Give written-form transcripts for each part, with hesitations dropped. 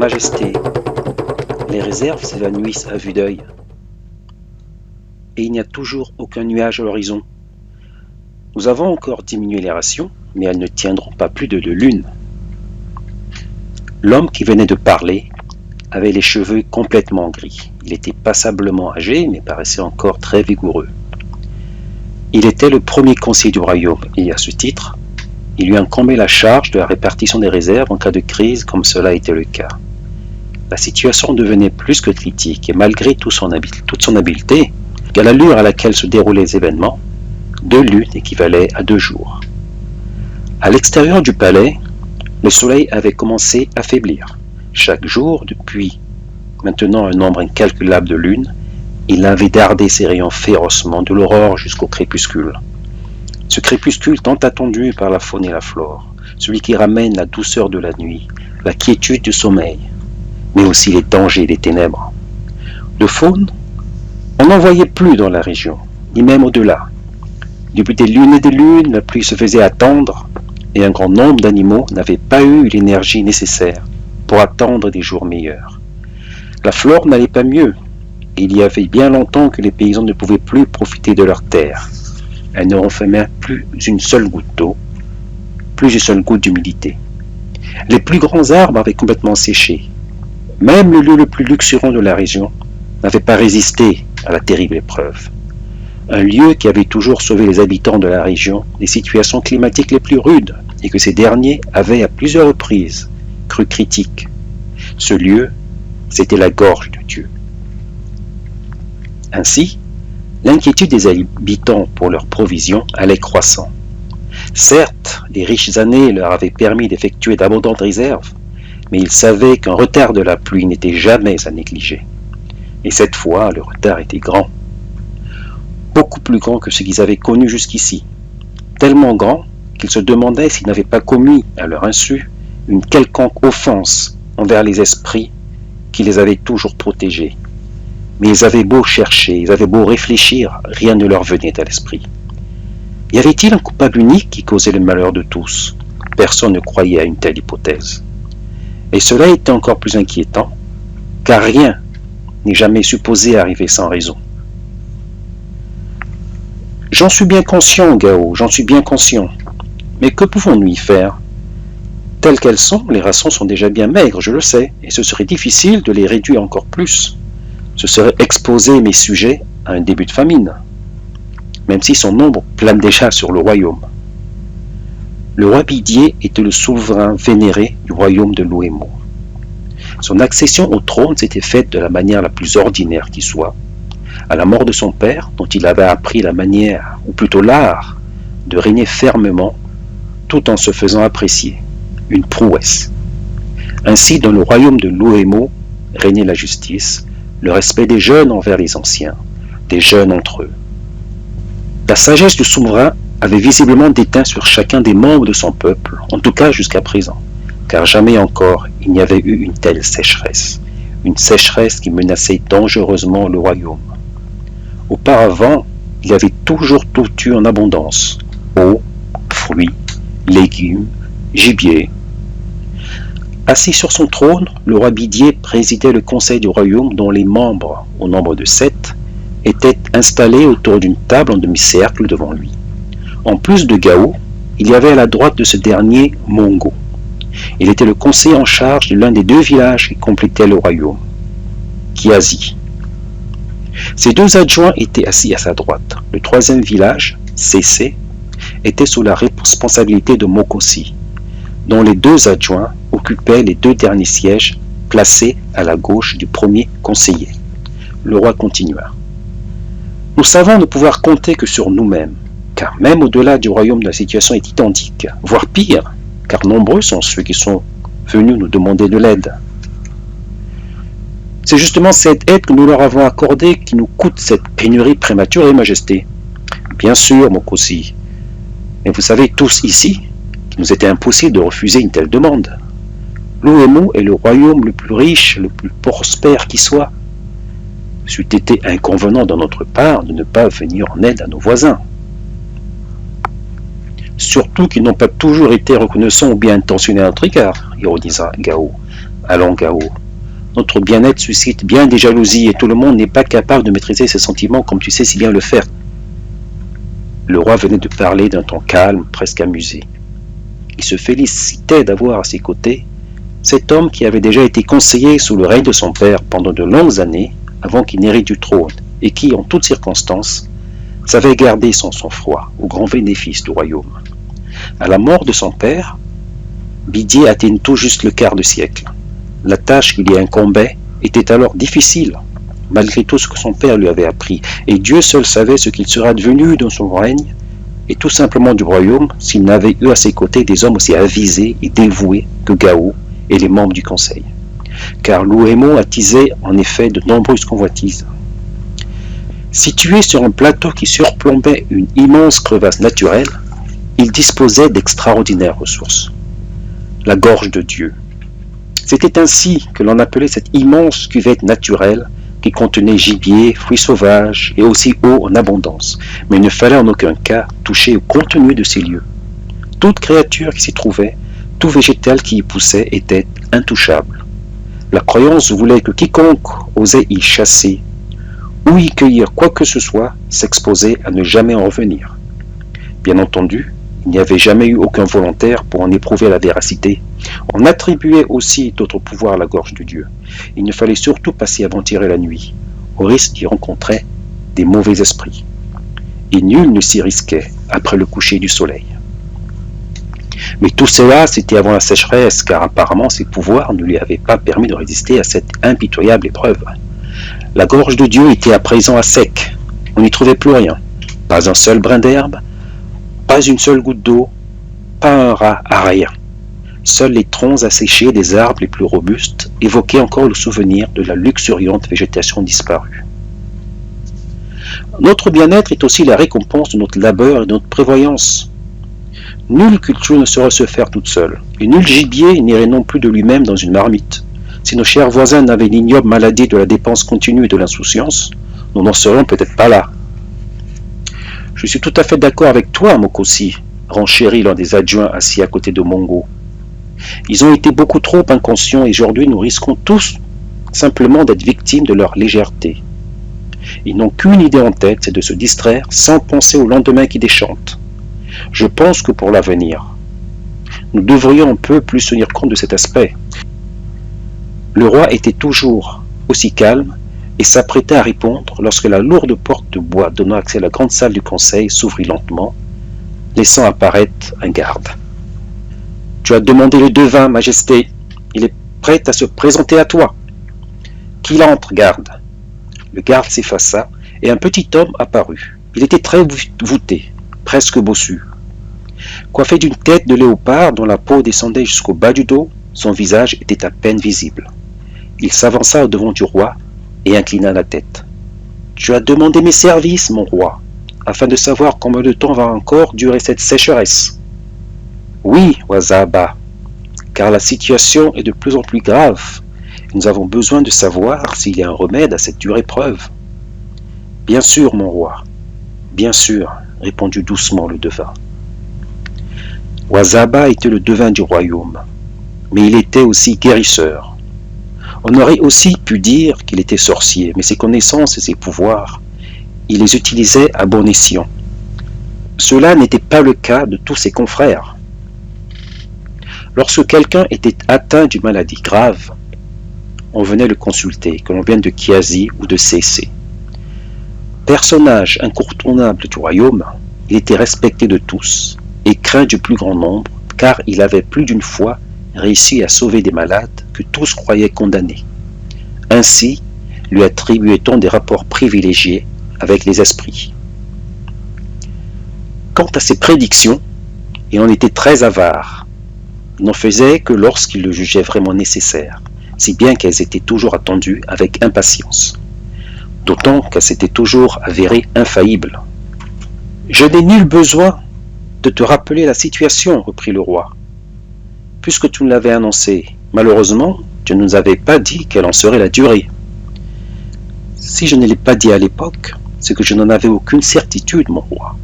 Majesté, les réserves s'évanouissent à vue d'œil. Et il n'y a toujours aucun nuage à l'horizon. Nous avons encore diminué les rations, mais elles ne tiendront pas plus de 2 lunes. L'homme qui venait de parler avait les cheveux complètement gris. Il était passablement âgé, mais paraissait encore très vigoureux. Il était le premier conseiller du royaume, et à ce titre, il lui incombait la charge de la répartition des réserves en cas de crise, comme cela était le cas. La situation devenait plus que critique, et malgré toute son habileté, et à l'allure à laquelle se déroulaient les événements, 2 lunes équivalaient à 2 jours. À l'extérieur du palais, le soleil avait commencé à faiblir. Chaque jour, depuis maintenant un nombre incalculable de lunes, il avait dardé ses rayons férocement de l'aurore jusqu'au crépuscule. Ce crépuscule tant attendu par la faune et la flore, celui qui ramène la douceur de la nuit, la quiétude du sommeil, mais aussi les dangers des ténèbres. De faune, on n'en voyait plus dans la région, ni même au-delà. Depuis des lunes et des lunes, la pluie se faisait attendre, et un grand nombre d'animaux n'avaient pas eu l'énergie nécessaire pour attendre des jours meilleurs. La flore n'allait pas mieux, et il y avait bien longtemps que les paysans ne pouvaient plus profiter de leurs terres. Elles ne renfermaient plus une seule goutte d'eau, plus une seule goutte d'humidité. Les plus grands arbres avaient complètement séché. Même le lieu le plus luxuriant de la région n'avait pas résisté à la terrible épreuve. Un lieu qui avait toujours sauvé les habitants de la région des situations climatiques les plus rudes et que ces derniers avaient à plusieurs reprises cru critique. Ce lieu, c'était la gorge de Dieu. Ainsi, l'inquiétude des habitants pour leurs provisions allait croissant. Certes, les riches années leur avaient permis d'effectuer d'abondantes réserves, mais ils savaient qu'un retard de la pluie n'était jamais à négliger. Et cette fois, le retard était grand. Beaucoup plus grand que ce qu'ils avaient connu jusqu'ici. Tellement grand qu'ils se demandaient s'ils n'avaient pas commis, à leur insu, une quelconque offense envers les esprits qui les avaient toujours protégés. Mais ils avaient beau chercher, ils avaient beau réfléchir, rien ne leur venait à l'esprit. Y avait-il un coupable unique qui causait le malheur de tous? Personne ne croyait à une telle hypothèse. Et cela était encore plus inquiétant, car rien n'est jamais supposé arriver sans raison. J'en suis bien conscient, Gao, j'en suis bien conscient. Mais que pouvons-nous y faire? Telles qu'elles sont, les rations sont déjà bien maigres, je le sais, et ce serait difficile de les réduire encore plus. Ce serait exposer mes sujets à un début de famine, même si son nombre plane déjà sur le royaume. Le roi Bidier était le souverain vénéré du royaume de l'Ouémo. Son accession au trône s'était faite de la manière la plus ordinaire qui soit, à la mort de son père, dont il avait appris la manière, ou plutôt l'art, de régner fermement, tout en se faisant apprécier, une prouesse. Ainsi, dans le royaume de l'Ouémo, régnait la justice, le respect des jeunes envers les anciens, des jeunes entre eux. La sagesse du souverain avait visiblement déteint sur chacun des membres de son peuple, en tout cas jusqu'à présent, car jamais encore il n'y avait eu une telle sécheresse, une sécheresse qui menaçait dangereusement le royaume. Auparavant, il y avait toujours tout eu en abondance, eau, fruits, légumes, gibier. Assis sur son trône, le roi Bidier présidait le conseil du royaume dont les membres, au nombre de 7, étaient installés autour d'une table en demi-cercle devant lui. En plus de Gao, il y avait à la droite de ce dernier Mongo. Il était le conseiller en charge de l'un des 2 villages qui complétaient le royaume, Kiazi. Ces 2 adjoints étaient assis à sa droite. Le 3e village, Cessé, était sous la responsabilité de Mokosi, dont les 2 adjoints occupaient les 2 derniers sièges placés à la gauche du premier conseiller. Le roi continua. Nous savons ne pouvoir compter que sur nous-mêmes, car même au-delà du royaume la situation est identique, voire pire, car nombreux sont ceux qui sont venus nous demander de l'aide. C'est justement cette aide que nous leur avons accordée qui nous coûte cette pénurie prématurée, Majesté. Bien sûr, Mokosi, mais vous savez tous ici qu'il nous était impossible de refuser une telle demande. L'Ouémo est le royaume le plus riche, le plus prospère qui soit. C'eût été inconvenant de notre part de ne pas venir en aide à nos voisins. Surtout qu'ils n'ont pas toujours été reconnaissants ou bien intentionnés à notre égard, ironisa Gao, Allons, Gao. Notre bien-être suscite bien des jalousies et tout le monde n'est pas capable de maîtriser ses sentiments comme tu sais si bien le faire. Le roi venait de parler d'un ton calme, presque amusé. Il se félicitait d'avoir à ses côtés cet homme qui avait déjà été conseiller sous le règne de son père pendant de longues années avant qu'il n'hérite du trône et qui, en toutes circonstances, savait garder son sang-froid au grand bénéfice du royaume. À la mort de son père, Bidier atteignit tout juste le quart de siècle. La tâche qui lui incombait était alors difficile, malgré tout ce que son père lui avait appris, et Dieu seul savait ce qu'il serait advenu dans son règne, et tout simplement du royaume, s'il n'avait eu à ses côtés des hommes aussi avisés et dévoués que Gao et les membres du conseil. Car Louhémo attisait en effet de nombreuses convoitises. Situé sur un plateau qui surplombait une immense crevasse naturelle, il disposait d'extraordinaires ressources. La gorge de Dieu. C'était ainsi que l'on appelait cette immense cuvette naturelle qui contenait gibier, fruits sauvages et aussi eau en abondance, mais il ne fallait en aucun cas toucher au contenu de ces lieux. Toute créature qui s'y trouvait, tout végétal qui y poussait était intouchable. La croyance voulait que quiconque osait y chasser ou y cueillir quoi que ce soit s'exposait à ne jamais en revenir. Bien entendu, il n'y avait jamais eu aucun volontaire pour en éprouver la véracité. On attribuait aussi d'autres pouvoirs à la gorge de Dieu. Il ne fallait surtout pas s'y aventurer la nuit, au risque d'y rencontrer des mauvais esprits. Et nul ne s'y risquait après le coucher du soleil. Mais tout cela, c'était avant la sécheresse, car apparemment ses pouvoirs ne lui avaient pas permis de résister à cette impitoyable épreuve. La gorge de Dieu était à présent à sec. On n'y trouvait plus rien. Pas un seul brin d'herbe, pas une seule goutte d'eau, pas un rat à rien. Seuls les troncs asséchés des arbres les plus robustes évoquaient encore le souvenir de la luxuriante végétation disparue. Notre bien-être est aussi la récompense de notre labeur et de notre prévoyance. Nulle culture ne saurait se faire toute seule, et nul gibier n'irait non plus de lui-même dans une marmite. Si nos chers voisins n'avaient l'ignoble maladie de la dépense continue et de l'insouciance, nous n'en serions peut-être pas là. Je suis tout à fait d'accord avec toi, Mokosi, renchérit l'un des adjoints assis à côté de Mongo. Ils ont été beaucoup trop inconscients et aujourd'hui nous risquons tous simplement d'être victimes de leur légèreté. Ils n'ont qu'une idée en tête, c'est de se distraire sans penser au lendemain qui déchante. Je pense que pour l'avenir, nous devrions un peu plus tenir compte de cet aspect. Le roi était toujours aussi calme et s'apprêtait à répondre lorsque la lourde porte de bois donnant accès à la grande salle du conseil s'ouvrit lentement, laissant apparaître un garde. « Tu as demandé le devin, Majesté. Il est prêt à se présenter à toi. » « Qu'il entre, garde. » Le garde s'effaça et un petit homme apparut. Il était très voûté, presque bossu. Coiffé d'une tête de léopard dont la peau descendait jusqu'au bas du dos, son visage était à peine visible. Il s'avança au-devant du roi et inclina la tête. « Tu as demandé mes services, mon roi, afin de savoir combien de temps va encore durer cette sécheresse. »« Oui, Wazaba, car la situation est de plus en plus grave. Nous avons besoin de savoir s'il y a un remède à cette dure épreuve. »« Bien sûr, mon roi, bien sûr, » répondit doucement le devin. Wazaba était le devin du royaume, mais il était aussi guérisseur. On aurait aussi pu dire qu'il était sorcier, mais ses connaissances et ses pouvoirs, il les utilisait à bon escient. Cela n'était pas le cas de tous ses confrères. Lorsque quelqu'un était atteint d'une maladie grave, on venait le consulter, que l'on vienne de Kiazi ou de Cécé. Personnage incontournable du royaume, il était respecté de tous et craint du plus grand nombre, car il avait plus d'une fois réussi à sauver des malades que tous croyaient condamnés. Ainsi, lui attribuait-on des rapports privilégiés avec les esprits. Quant à ses prédictions, il en était très avare. Il n'en faisait que lorsqu'il le jugeait vraiment nécessaire, si bien qu'elles étaient toujours attendues avec impatience. D'autant qu'elles s'étaient toujours avérées infaillibles. « Je n'ai nul besoin de te rappeler la situation, reprit le roi. Puisque tu nous l'avais annoncé, malheureusement, tu ne nous avais pas dit quelle en serait la durée. Si je ne l'ai pas dit à l'époque, c'est que je n'en avais aucune certitude, mon roi.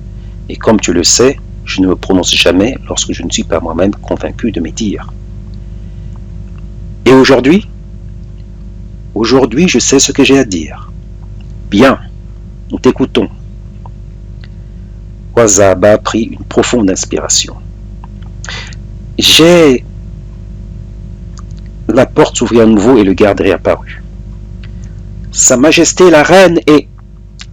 Et comme tu le sais, je ne me prononce jamais lorsque je ne suis pas moi-même convaincu de mes dires. Et aujourd'hui? Aujourd'hui, je sais ce que j'ai à dire. Bien, nous t'écoutons. Wazaba prit une profonde inspiration. J'ai... La porte s'ouvrit à nouveau et le garde réapparut. Sa Majesté la Reine est...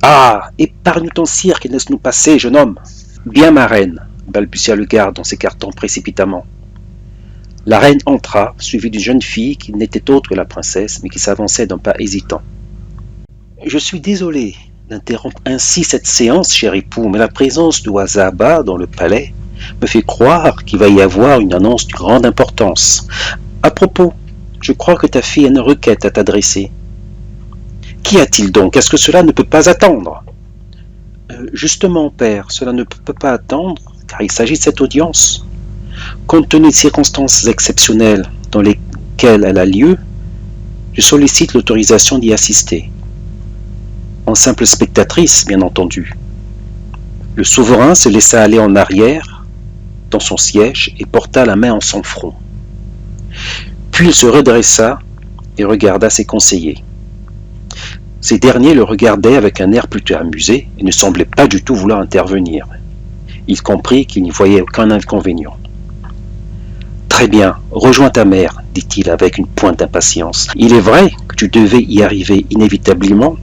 Ah, épargne ton cirque et laisse-nous passer, jeune homme. Bien, ma reine, balbutia le garde en s'écartant précipitamment. La reine entra, suivie d'une jeune fille qui n'était autre que la princesse, mais qui s'avançait d'un pas hésitant. Je suis désolé d'interrompre ainsi cette séance, cher époux, mais la présence de Wazaba dans le palais me fait croire qu'il va y avoir une annonce de grande importance. À propos, je crois que ta fille a une requête à t'adresser. Qu'y a-t-il donc? Est-ce que cela ne peut pas attendre? Justement, père, cela ne peut pas attendre, car il s'agit de cette audience. Compte tenu des circonstances exceptionnelles dans lesquelles elle a lieu, je sollicite l'autorisation d'y assister. En simple spectatrice, bien entendu. Le souverain se laissa aller en arrière, dans son siège, et porta la main en son front. Puis il se redressa et regarda ses conseillers. Ces derniers le regardaient avec un air plutôt amusé et ne semblaient pas du tout vouloir intervenir. Il comprit qu'il n'y voyait aucun inconvénient. « Très bien, rejoins ta mère, dit-il avec une pointe d'impatience. Il est vrai que tu devais y arriver inévitablement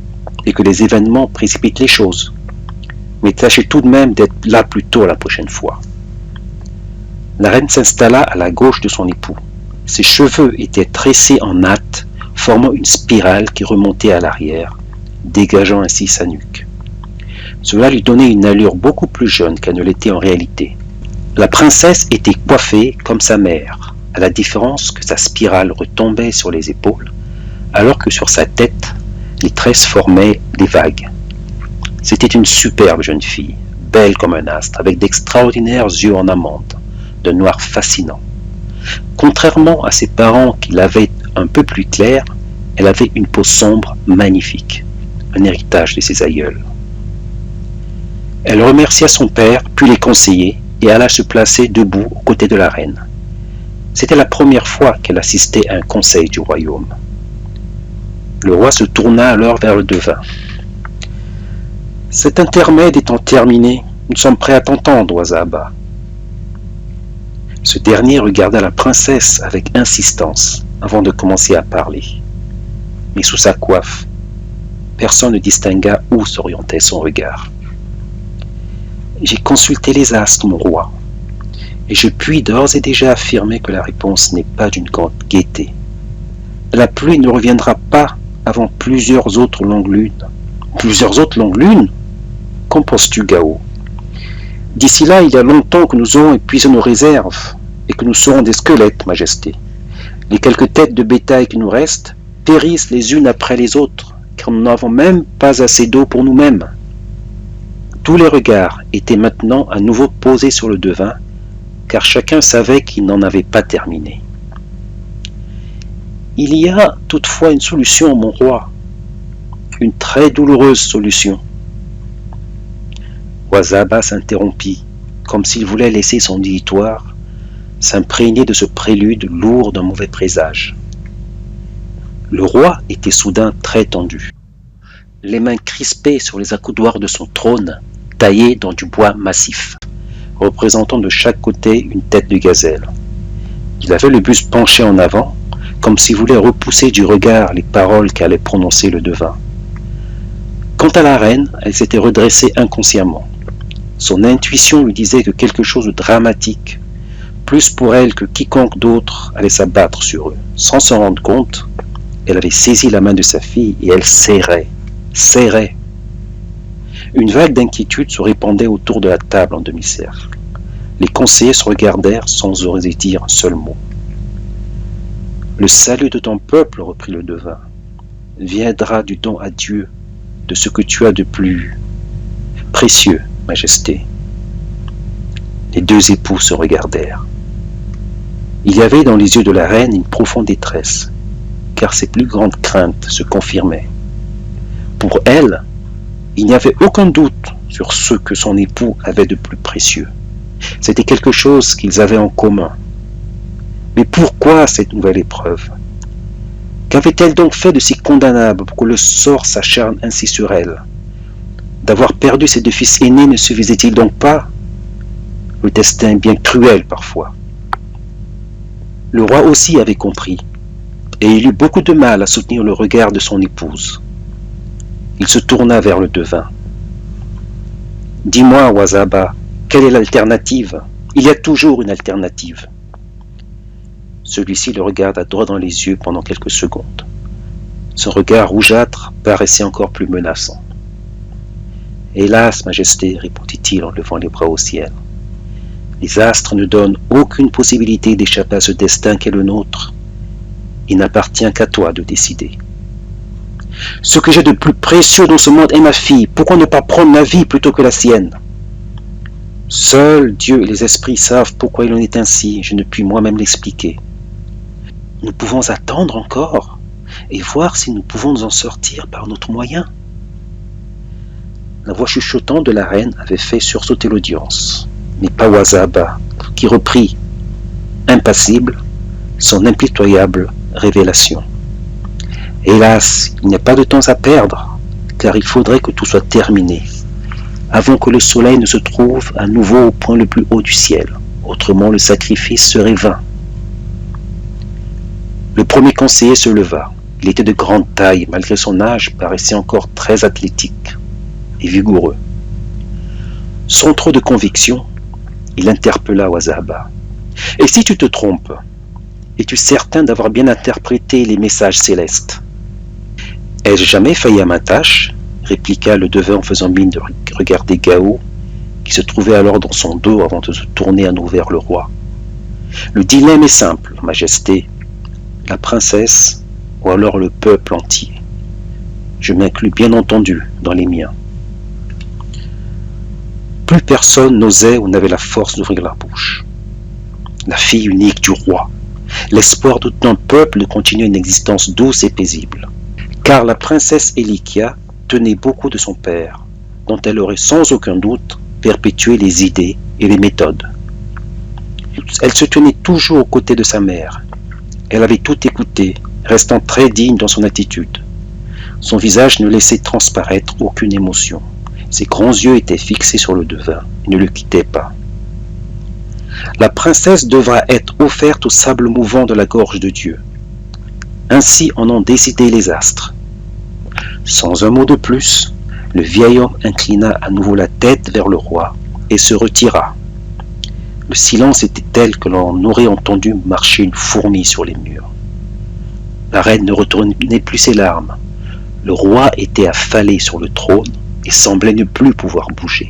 et que les événements précipitent les choses. Mais tâchez tout de même d'être là plus tôt la prochaine fois. » La reine s'installa à la gauche de son époux. Ses cheveux étaient tressés en natte, formant une spirale qui remontait à l'arrière, dégageant ainsi sa nuque. Cela lui donnait une allure beaucoup plus jeune qu'elle ne l'était en réalité. La princesse était coiffée comme sa mère, à la différence que sa spirale retombait sur les épaules, alors que sur sa tête, les tresses formaient des vagues. C'était une superbe jeune fille, belle comme un astre, avec d'extraordinaires yeux en amande, d'un noir fascinant. Contrairement à ses parents qui l'avaient un peu plus clair, elle avait une peau sombre magnifique, un héritage de ses aïeuls. Elle remercia son père, puis les conseillers, et alla se placer debout aux côtés de la reine. C'était la première fois qu'elle assistait à un conseil du royaume. Le roi se tourna alors vers le devin. « Cet intermède étant terminé, nous sommes prêts à t'entendre, Wazaba. » Ce dernier regarda la princesse avec insistance avant de commencer à parler. Mais sous sa coiffe, personne ne distingua où s'orientait son regard. « J'ai consulté les astres, mon roi, et je puis d'ores et déjà affirmer que la réponse n'est pas d'une grande gaieté. La pluie ne reviendra pas avant plusieurs autres longues lunes. » « Plusieurs autres longues lunes? Qu'en penses-tu, Gao? D'ici là, il y a longtemps que nous aurons épuisé nos réserves et que nous serons des squelettes, Majesté. Les quelques têtes de bétail qui nous restent périssent les unes après les autres, car nous n'avons même pas assez d'eau pour nous-mêmes. » Tous les regards étaient maintenant à nouveau posés sur le devin, car chacun savait qu'il n'en avait pas terminé. « Il y a toutefois une solution, mon roi, une très douloureuse solution. » Wazaba s'interrompit, comme s'il voulait laisser son auditoire s'imprégner de ce prélude lourd d'un mauvais présage. Le roi était soudain très tendu, les mains crispées sur les accoudoirs de son trône, taillé dans du bois massif, représentant de chaque côté une tête de gazelle. Il avait le buste penché en avant, comme s'il voulait repousser du regard les paroles qu'allait prononcer le devin. Quant à la reine, elle s'était redressée inconsciemment. Son intuition lui disait que quelque chose de dramatique, plus pour elle que quiconque d'autre, allait s'abattre sur eux. Sans s'en rendre compte, elle avait saisi la main de sa fille et elle serrait. Une vague d'inquiétude se répandait autour de la table en demi-cercle. Les conseillers se regardèrent sans oser dire un seul mot. « Le salut de ton peuple, reprit le devin, viendra du don à Dieu de ce que tu as de plus précieux, Majesté. » Les deux époux se regardèrent. Il y avait dans les yeux de la reine une profonde détresse, car ses plus grandes craintes se confirmaient. Pour elle, il n'y avait aucun doute sur ce que son époux avait de plus précieux. C'était quelque chose qu'ils avaient en commun. Mais pourquoi cette nouvelle épreuve? Qu'avait-elle donc fait de si condamnable pour que le sort s'acharne ainsi sur elle? D'avoir perdu ses deux fils aînés ne suffisait-il donc pas? Le destin est bien cruel parfois. Le roi aussi avait compris, et il eut beaucoup de mal à soutenir le regard de son épouse. Il se tourna vers le devin. « Dis-moi, Wazaba, quelle est l'alternative? Il y a toujours une alternative. » Celui-ci le regarda droit dans les yeux pendant quelques secondes. Son regard rougeâtre paraissait encore plus menaçant. « Hélas, Majesté, répondit-il en levant les bras au ciel. Les astres ne donnent aucune possibilité d'échapper à ce destin qu'est le nôtre. Il n'appartient qu'à toi de décider. Ce que j'ai de plus précieux dans ce monde est ma fille. Pourquoi ne pas prendre ma vie plutôt que la sienne? Seuls Dieu et les esprits savent pourquoi il en est ainsi. Je ne puis moi-même l'expliquer. Nous pouvons attendre encore et voir si nous pouvons nous en sortir par notre moyen. La voix chuchotante de la reine avait fait sursauter l'audience, mais pas Wazaba, qui reprit, impassible, son impitoyable révélation. Hélas, il n'y a pas de temps à perdre, car il faudrait que tout soit terminé, avant que le soleil ne se trouve à nouveau au point le plus haut du ciel. Autrement, le sacrifice serait vain. Le premier conseiller se leva. Il était de grande taille, malgré son âge, paraissait encore très athlétique et vigoureux. Sans trop de conviction, il interpella Wazaba. « Et si tu te trompes, es-tu certain d'avoir bien interprété les messages célestes? » « Ai-je jamais failli à ma tâche ?» répliqua le devin en faisant mine de regarder Gao, qui se trouvait alors dans son dos avant de se tourner à nouveau vers le roi. « Le dilemme est simple, Majesté. La princesse ou alors le peuple entier. Je m'inclus bien entendu dans les miens. » Plus personne n'osait ou n'avait la force d'ouvrir la bouche. La fille unique du roi, l'espoir de tout un peuple de continuer une existence douce et paisible. Car la princesse Elikia tenait beaucoup de son père, dont elle aurait sans aucun doute perpétué les idées et les méthodes. Elle se tenait toujours aux côtés de sa mère. Elle avait tout écouté, restant très digne dans son attitude. Son visage ne laissait transparaître aucune émotion. Ses grands yeux étaient fixés sur le devin et ne le quittaient pas. La princesse devra être offerte au sable mouvant de la gorge de Dieu. Ainsi en ont décidé les astres. Sans un mot de plus, le vieil homme inclina à nouveau la tête vers le roi et se retira. Le silence était tel que l'on aurait entendu marcher une fourmi sur les murs. La reine ne retournait plus ses larmes. Le roi était affalé sur le trône et semblait ne plus pouvoir bouger.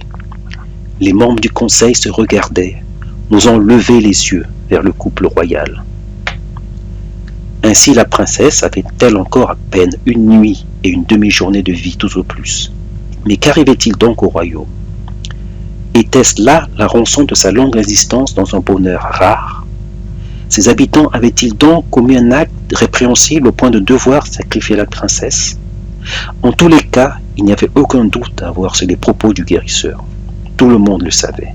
Les membres du conseil se regardaient, n'osant lever les yeux vers le couple royal. Ainsi la princesse avait-elle encore à peine une nuit et une demi-journée de vie tout au plus. Mais qu'arrivait-il donc au royaume? Était-ce là la rançon de sa longue existence dans un bonheur rare? Ses habitants avaient-ils donc commis un acte répréhensible au point de devoir sacrifier la princesse? En tous les cas, il n'y avait aucun doute à voir sur les propos du guérisseur. Tout le monde le savait.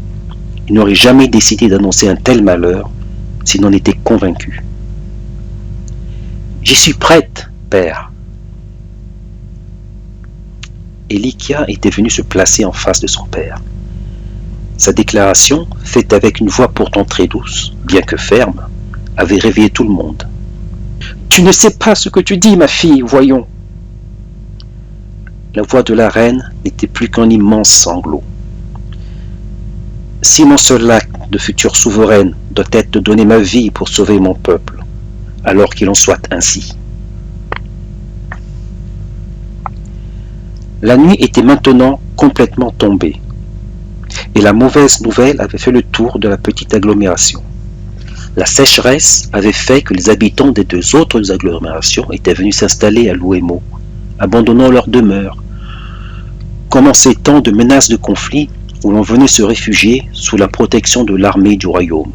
Il n'aurait jamais décidé d'annoncer un tel malheur s'il n'en était convaincu. « J'y suis prête, père. » Elikia était venue se placer en face de son père. Sa déclaration, faite avec une voix pourtant très douce, bien que ferme, avait réveillé tout le monde. « Tu ne sais pas ce que tu dis, ma fille, voyons. » La voix de la reine n'était plus qu'un immense sanglot. « Si mon seul acte de future souveraine doit être de donner ma vie pour sauver mon peuple, alors qu'il en soit ainsi. » La nuit était maintenant complètement tombée, et la mauvaise nouvelle avait fait le tour de la petite agglomération. La sécheresse avait fait que les habitants des deux autres agglomérations étaient venus s'installer à Louémo, abandonnant leur demeure, comme en ces temps de menaces de conflit où l'on venait se réfugier sous la protection de l'armée du royaume.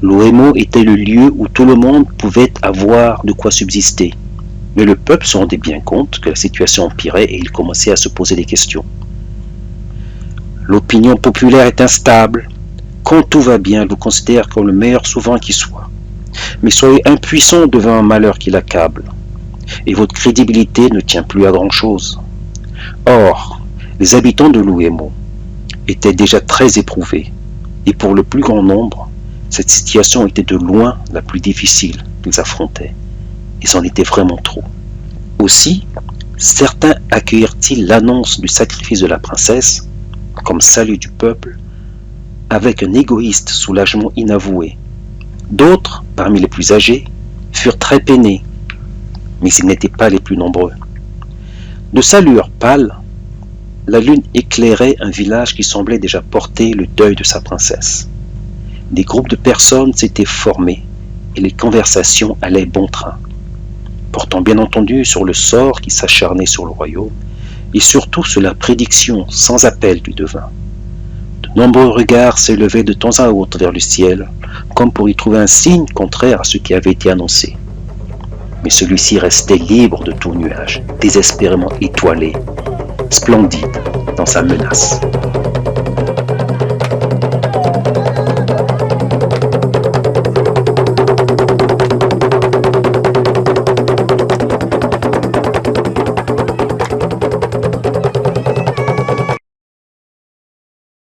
Louémo était le lieu où tout le monde pouvait avoir de quoi subsister, mais le peuple se rendait bien compte que la situation empirait et il commençait à se poser des questions. L'opinion populaire est instable. Quand tout va bien, elle vous considère comme le meilleur souverain qui soit. mais soyez impuissant devant un malheur qui l'accable, et votre crédibilité ne tient plus à grand-chose. Or, les habitants de Louémont étaient déjà très éprouvés, et pour le plus grand nombre, cette situation était de loin la plus difficile qu'ils affrontaient, et c'en était vraiment trop. Aussi, certains accueillirent-ils l'annonce du sacrifice de la princesse, comme salut du peuple, avec un égoïste soulagement inavoué. D'autres, parmi les plus âgés, furent très peinés, mais ils n'étaient pas les plus nombreux. De sa lueur pâle, la lune éclairait un village qui semblait déjà porter le deuil de sa princesse. Des groupes de personnes s'étaient formés et les conversations allaient bon train, portant bien entendu sur le sort qui s'acharnait sur le royaume et surtout sur la prédiction sans appel du devin. De nombreux regards s'élevaient de temps à autre vers le ciel, comme pour y trouver un signe contraire à ce qui avait été annoncé. Mais celui-ci restait libre de tout nuage, désespérément étoilé, splendide dans sa menace.